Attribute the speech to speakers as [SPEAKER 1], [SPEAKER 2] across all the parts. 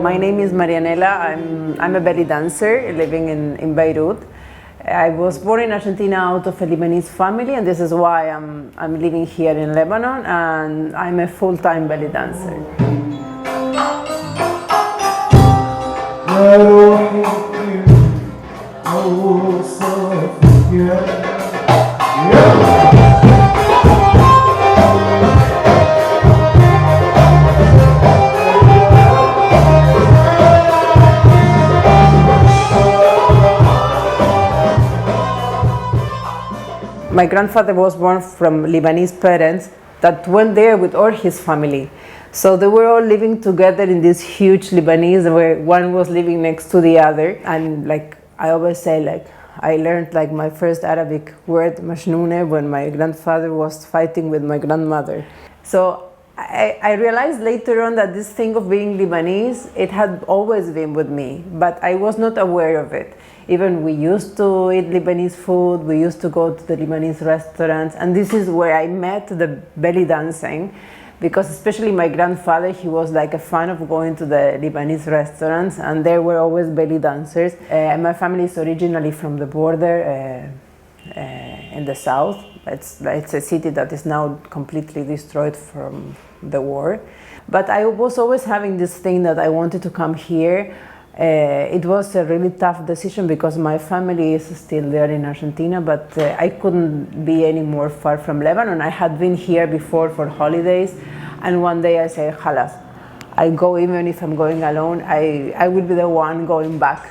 [SPEAKER 1] My name is Marianela. I'm a belly dancer living in Beirut. I was born in Argentina out of a Lebanese family, and this is why I'm living here in Lebanon, and I'm a full-time belly dancer. My grandfather was born from Lebanese parents that went there with all his family. So they were all living together in this huge Lebanese where one was living next to the other. And like I always say, like I learned like my first Arabic word, mashnoune, when my grandfather was fighting with my grandmother. So I realized later on that this thing of being Lebanese, it had always been with me, but I was not aware of it. Even we used to eat Lebanese food, we used to go to the Lebanese restaurants, and this is where I met the belly dancing, because especially my grandfather, he was like a fan of going to the Lebanese restaurants, and there were always belly dancers. My family is originally from the border in the south. It's a city that is now completely destroyed from the war. But I was always having this thing that I wanted to come here. It was a really tough decision because my family is still there in Argentina, but I couldn't be any more far from Lebanon. I had been here before for holidays, and one day I said, "Khalas, I go even if I'm going alone. I will be the one going back."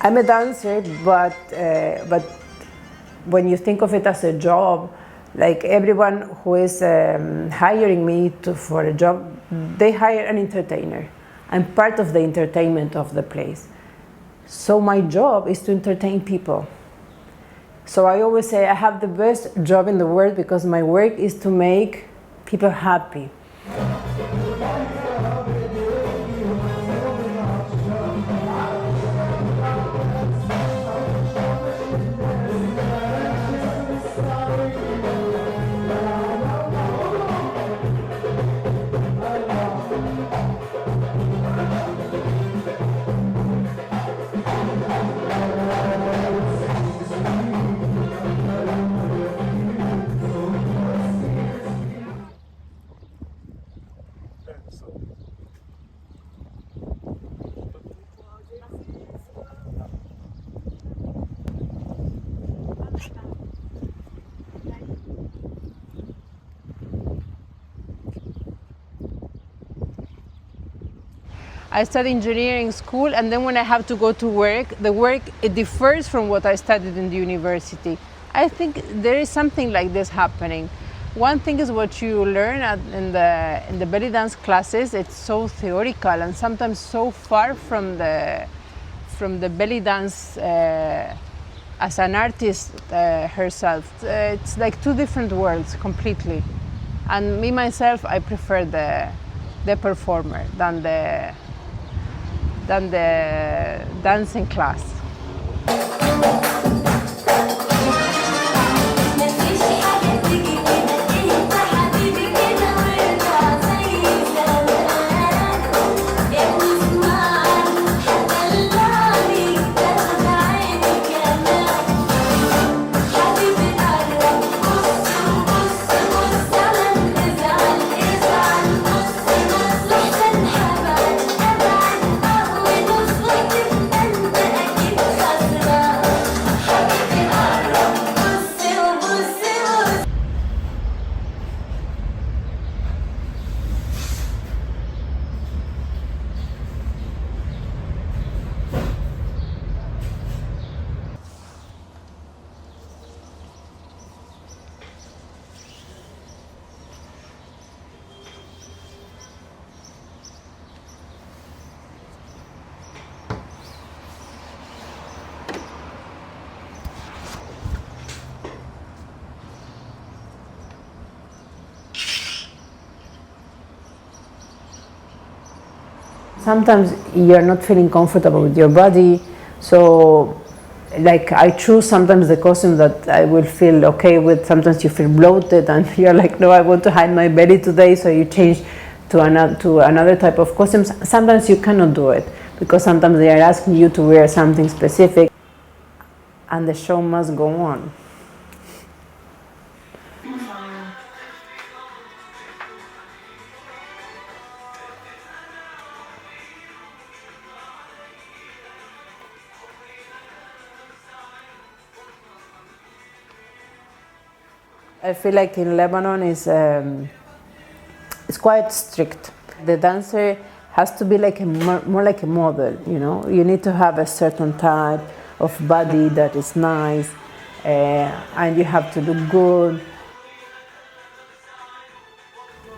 [SPEAKER 1] I'm a dancer, but when you think of it as a job, like everyone who is hiring me for a job, they hire an entertainer. I'm part of the entertainment of the place. So my job is to entertain people. So I always say I have the best job in the world because my work is to make people happy. I studied engineering school, and then when I have to go to work, it differs from what I studied in the university. I think there is something like this happening. One thing is what you learn in the belly dance classes. It's so theoretical and sometimes so far from the belly dance as an artist herself. It's like two different worlds completely. And me myself, I prefer the performer than the dancing class. Sometimes you're not feeling comfortable with your body, so like I choose sometimes the costume that I will feel okay with. Sometimes you feel bloated and you're like, no, I want to hide my belly today, so you change to another type of costumes. Sometimes you cannot do it because sometimes they are asking you to wear something specific and the show must go on. I feel like in Lebanon it's quite strict. The dancer has to be like more like a model, you know. You need to have a certain type of body that is nice, and you have to look good.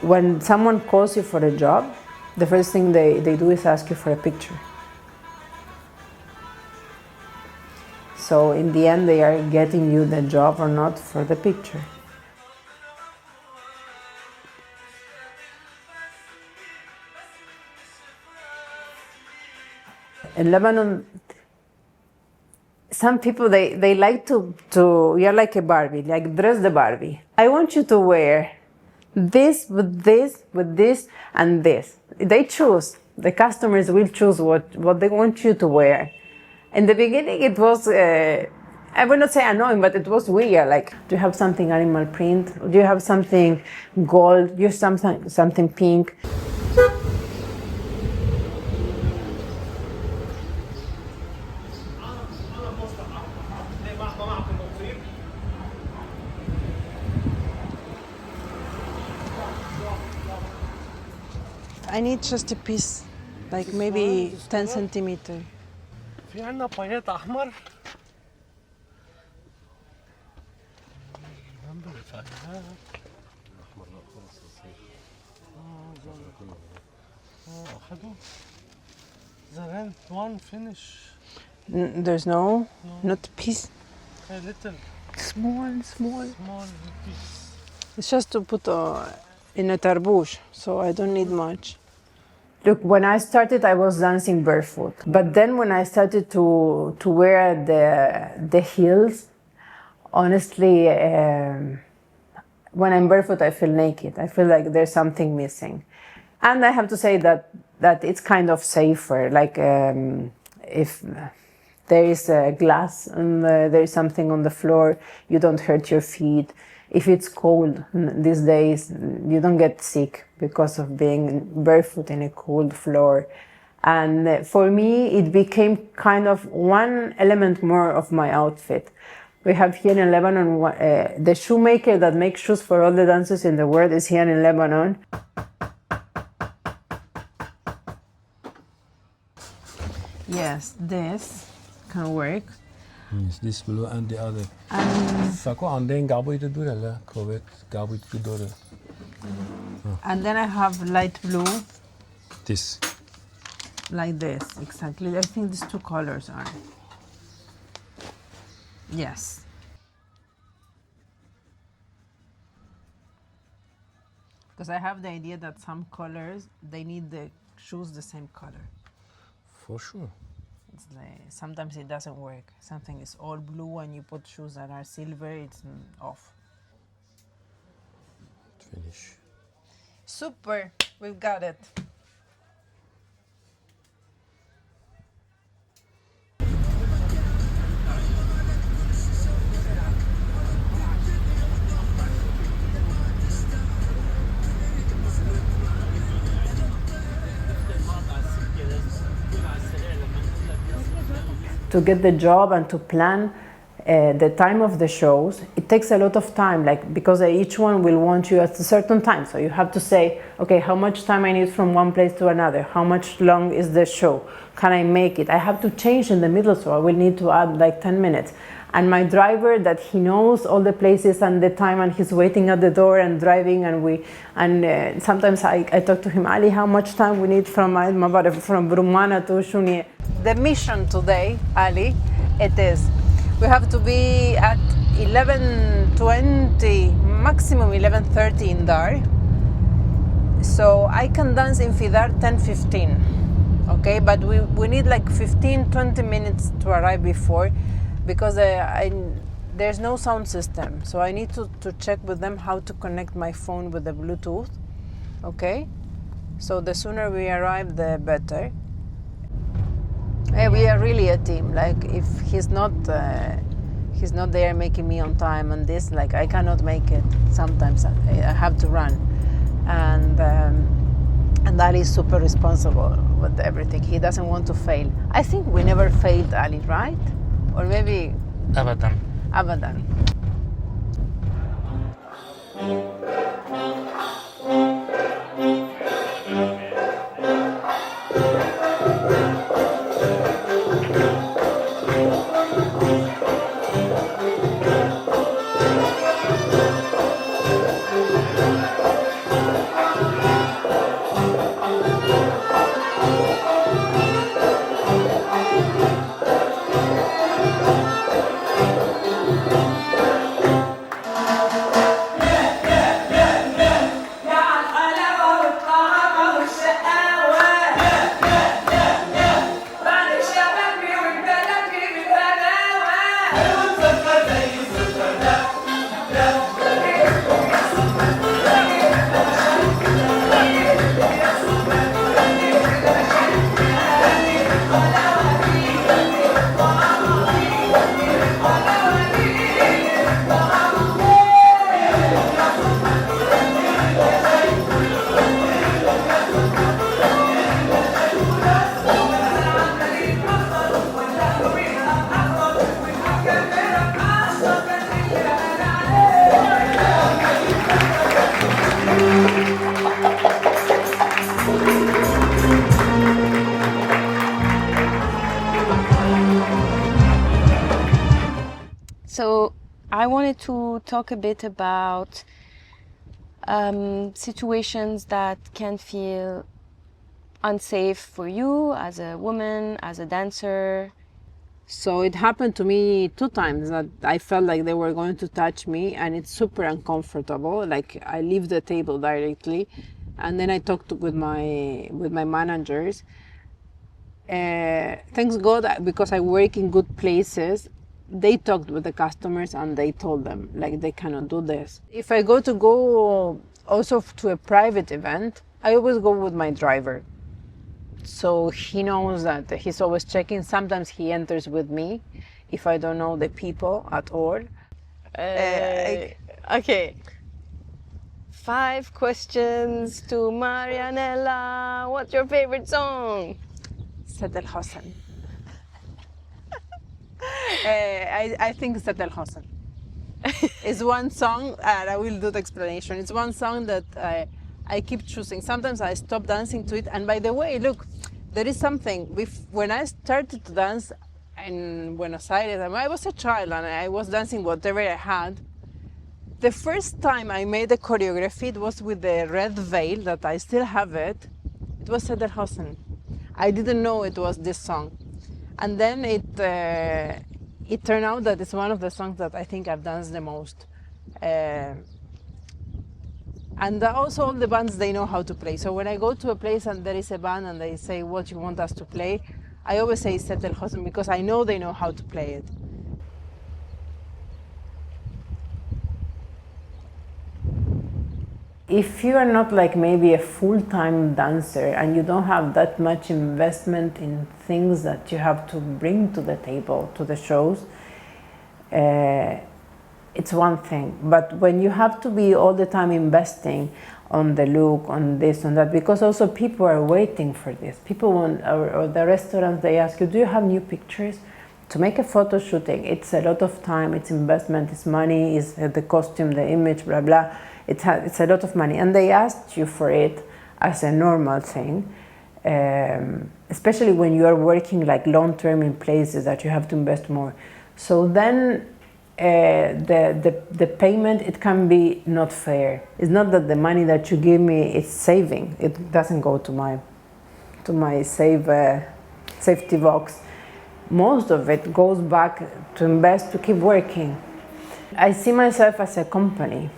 [SPEAKER 1] When someone calls you for a job, the first thing they do is ask you for a picture. So in the end, they are getting you the job or not for the picture. In Lebanon, some people they like to you're like a Barbie, like dress the Barbie. I want you to wear this with this with this and this. They choose. The customers will choose what they want you to wear. In the beginning, it was I will not say annoying, but it was weird. Like, do you have something animal print? Do you have something gold? Do you have something pink? I need just a piece, like maybe 10 centimeter.
[SPEAKER 2] في عنا بايات احمر اخذوا the rent one finish.
[SPEAKER 1] There's no, not piece.
[SPEAKER 2] A little
[SPEAKER 1] Small.
[SPEAKER 2] small piece.
[SPEAKER 1] It's just to put in a tarbouche, so I don't need much. Look, when I started, I was dancing barefoot. But then when I started to wear the heels, honestly, when I'm barefoot, I feel naked. I feel like there's something missing. And I have to say that it's kind of safer. Like if there is a glass and there is something on the floor, you don't hurt your feet. If it's cold these days, you don't get sick because of being barefoot in a cold floor. And for me, it became kind of one element more of my outfit. We have here in Lebanon, the shoemaker that makes shoes for all the dancers in the world is here in Lebanon. Yes, this can work.
[SPEAKER 2] Yes, this blue and the other.
[SPEAKER 1] And then I have light blue,
[SPEAKER 2] This.
[SPEAKER 1] like this, exactly. I think these two colors are. Yes. Because I have the idea that some colors, they need the shoes the same color.
[SPEAKER 2] For sure.
[SPEAKER 1] It's like, sometimes it doesn't work. Something is all blue and you put shoes that are silver, it's off.
[SPEAKER 2] Finish.
[SPEAKER 1] Super, we've got it. To get the job and to plan the time of the shows, it takes a lot of time, like because each one will want you at a certain time. So you have to say, okay, how much time I need from one place to another? How much long is the show? Can I make it? I have to change in the middle, so I will need to add like 10 minutes. And my driver, that he knows all the places and the time, and he's waiting at the door and driving, and sometimes I talk to him, Ali, how much time we need from Brumana to Shuni? The mission today, Ali, it is, we have to be at 11:20, maximum 11:30 in Dar. So I can dance in Fidar 10:15. Okay, but we need like 15-20 minutes to arrive before, because there's no sound system, so I need to check with them how to connect my phone with the Bluetooth. Okay, so the sooner we arrive, the better. We are really a team. Like, if he's not there making me on time on this, like, I cannot make it. Sometimes I have to run, and Ali is super responsible with everything. He doesn't want to fail. I think we never failed, Ali, right? Or maybe
[SPEAKER 3] Abadan.
[SPEAKER 1] Abadan.
[SPEAKER 4] So I wanted to talk a bit about situations that can feel unsafe for you as a woman, as a dancer.
[SPEAKER 1] So it happened to me 2 times that I felt like they were going to touch me, and it's super uncomfortable. Like, I leave the table directly, and then I talked with my managers. Thanks God, because I work in good places, they talked with the customers and they told them, like, they cannot do this. If I go also to a private event, I always go with my driver. So he knows that he's always checking. Sometimes he enters with me if I don't know the people at all.
[SPEAKER 4] Okay. 5 questions to Marianela. What's your favorite song?
[SPEAKER 1] Said El Hassan. I think Said El Hassan. It's one song, and I will do the explanation. It's one song that I keep choosing. Sometimes I stop dancing to it. And by the way, look, there is something. When I started to dance in Buenos Aires, I was a child and I was dancing whatever I had. The first time I made a choreography, it was with the red veil, that I still have it. It was Said El Hassan. I didn't know it was this song. And then it turned out that it's one of the songs that I think I've danced the most. And also all the bands, they know how to play. So when I go to a place and there is a band and they say, what do you want us to play? I always say Said El Hassan, because I know they know how to play it. If you are not like maybe a full-time dancer and you don't have that much investment in things that you have to bring to the table, to the shows, it's one thing. But when you have to be all the time investing on the look, on this, on that, because also people are waiting for this. People want, or the restaurants, they ask you, do you have new pictures? To make a photo shooting, it's a lot of time, it's investment, it's money, it's the costume, the image, blah, blah. It's a lot of money. And they asked you for it as a normal thing, especially when you are working like long-term in places that you have to invest more. So then the payment, it can be not fair. It's not that the money that you give me is saving. It doesn't go to my safety box. Most of it goes back to invest, to keep working. I see myself as a company.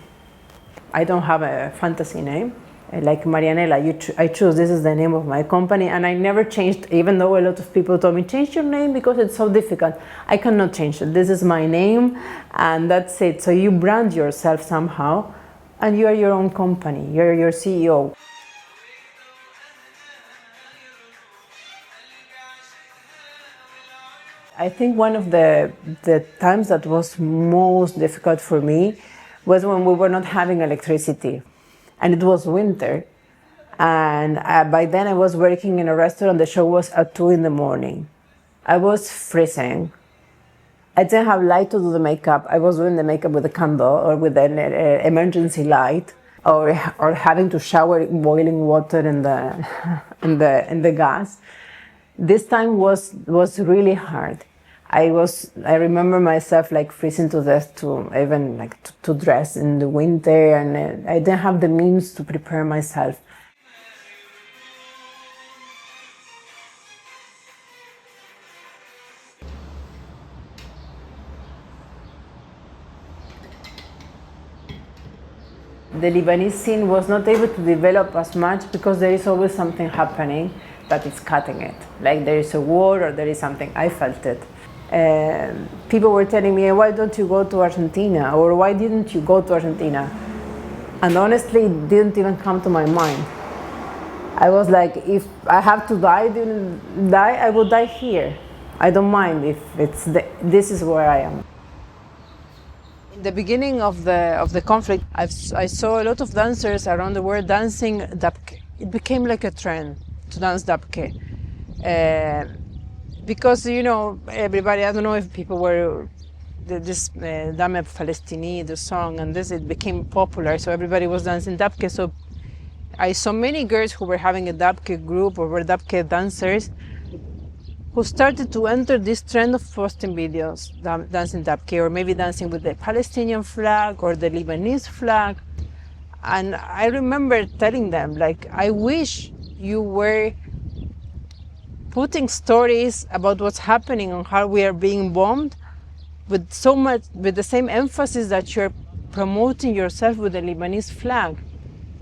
[SPEAKER 1] I don't have a fantasy name. like Marianela, I choose, this is the name of my company, and I never changed, even though a lot of people told me, change your name because it's so difficult. I cannot change it. This is my name, and that's it. So you brand yourself somehow, and you are your own company. You're your CEO. I think one of the times that was most difficult for me was when we were not having electricity, and it was winter. And by then I was working in a restaurant. The show was at 2 in the morning. I was freezing. I didn't have light to do the makeup. I was doing the makeup with a candle or with an emergency light, or having to shower in boiling water in the in the gas. This time was really hard. I remember myself like freezing to death to even like to dress in the winter, and I didn't have the means to prepare myself. The Lebanese scene was not able to develop as much because there is always something happening that is cutting it. Like there is a war or there is something. I felt it. People were telling me, why don't you go to Argentina? Or why didn't you go to Argentina? And honestly, it didn't even come to my mind. I was like, if I have to die, I will die here. I don't mind if this is where I am. In the beginning of the conflict, I saw a lot of dancers around the world dancing dabke. It became like a trend to dance dabke. Because, you know, everybody, I don't know if people were, this Dame Palestini, the song, and this, it became popular, so everybody was dancing dabke. So I saw many girls who were having a dabke group or were dabke dancers who started to enter this trend of posting videos, dancing dabke, or maybe dancing with the Palestinian flag or the Lebanese flag. And I remember telling them, like, I wish you were putting stories about what's happening and how we are being bombed with the same emphasis that you're promoting yourself with the Lebanese flag.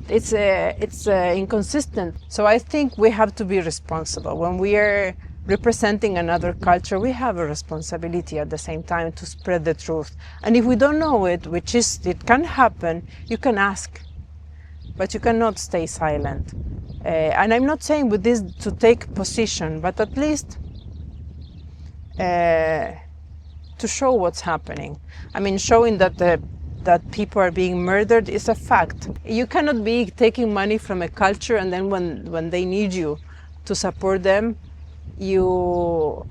[SPEAKER 1] It's inconsistent. So I think we have to be responsible. When we are representing another culture, we have a responsibility at the same time to spread the truth. And if we don't know it, it can happen, you can ask, but you cannot stay silent. And I'm not saying with this to take position, but at least to show what's happening. I mean, showing that people are being murdered is a fact. You cannot be taking money from a culture and then when they need you to support them, you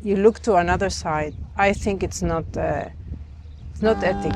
[SPEAKER 1] look to another side. I think it's not ethic.